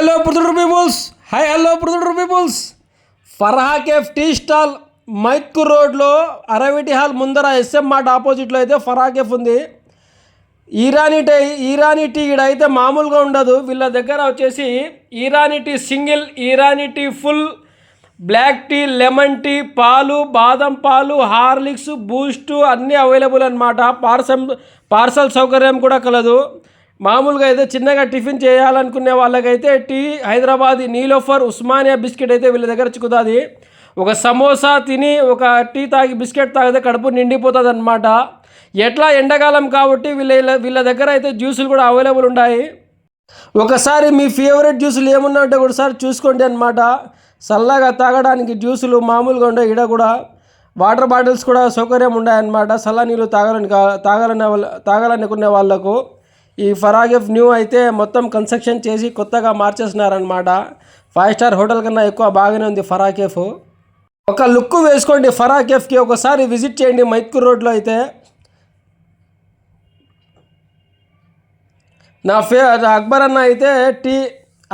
Hello foodie peoples, hello foodie peoples. Farha cafe tea stall Mydukur రోడ్లో Araviti hall ముందర SM mart ఆపోజిట్లో అయితే ఫర్హా కేఫ్ ఉంది. ఈరానీ టీ అయితే మామూలుగా ఉండదు. వీళ్ళ దగ్గర వచ్చేసి Irani tea single, Irani tea full, black tea, lemon tea, పాలు, బాదం పాలు, హార్లిక్స్, బూస్టు అన్నీ అవైలబుల్ అనమాట. పార్సల్ సౌకర్యం కూడా కలదు. మామూలుగా అయితే చిన్నగా టిఫిన్ చేయాలనుకునే వాళ్ళకైతే టీ, హైదరాబాద్ నీలోఫర్, ఉస్మానియా బిస్కెట్ అయితే వీళ్ళ దగ్గర చిక్కుతుంది. ఒక సమోసా తిని ఒక టీ తాగి బిస్కెట్ తాగితే కడుపు నిండిపోతుంది అనమాట. ఎట్లా ఎండాకాలం కాబట్టి వీళ్ళ దగ్గర అయితే జ్యూసులు కూడా అవైలబుల్ ఉన్నాయి. ఒకసారి మీ ఫేవరెట్ జ్యూసులు ఏమున్నా ఉంటే ఒకసారి చూసుకోండి అనమాట. చల్లగా తాగడానికి జ్యూసులు మామూలుగా ఉండే ఈడ కూడా వాటర్ బాటిల్స్ కూడా సౌకర్యం ఉన్నాయన్నమాట. చల్ల నీళ్ళు తాగాలనుకునే వాళ్ళకు ఈ ఫర్హా కేఫ్ న్యూ అయితే మొత్తం కన్స్ట్రక్షన్ చేసి కొత్తగా మార్చేసినారనమాట. 5 స్టార్ హోటల్ కన్నా ఎక్కువ బాగానే ఉంది ఫర్హా కేఫ్. ఒక లుక్ వేసుకోండి ఫర్హా కేఫ్కి, ఒకసారి విజిట్ చేయండి మైత్కూర్ రోడ్లో అయితే.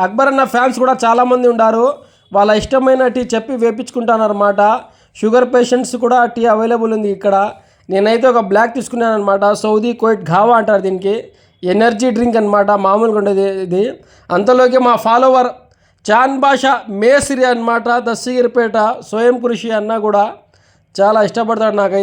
అక్బర్ అన్న ఫ్యాన్స్ కూడా చాలామంది ఉన్నారు. వాళ్ళ ఇష్టమైన టీ చెప్పి వేపించుకుంటానమాట. షుగర్ పేషెంట్స్ కూడా టీ అవైలబుల్ ఉంది ఇక్కడ. నేనైతే ఒక బ్లాక్ తీసుకున్నాను అనమాట. సౌదీ కోయిట్ ఘావా అంటారు దీనికి. ఎనర్జీ డ్రింక్ అనమాట, మామూలుగా ఉండేది ఇది. అంతలోకి మా ఫాలోవర్ చాన్ బాషా మేస్రి అనమాట, దస్తగిరిపేట, స్వయం కృషి అన్న కూడా చాలా ఇష్టపడతాడు నాకు.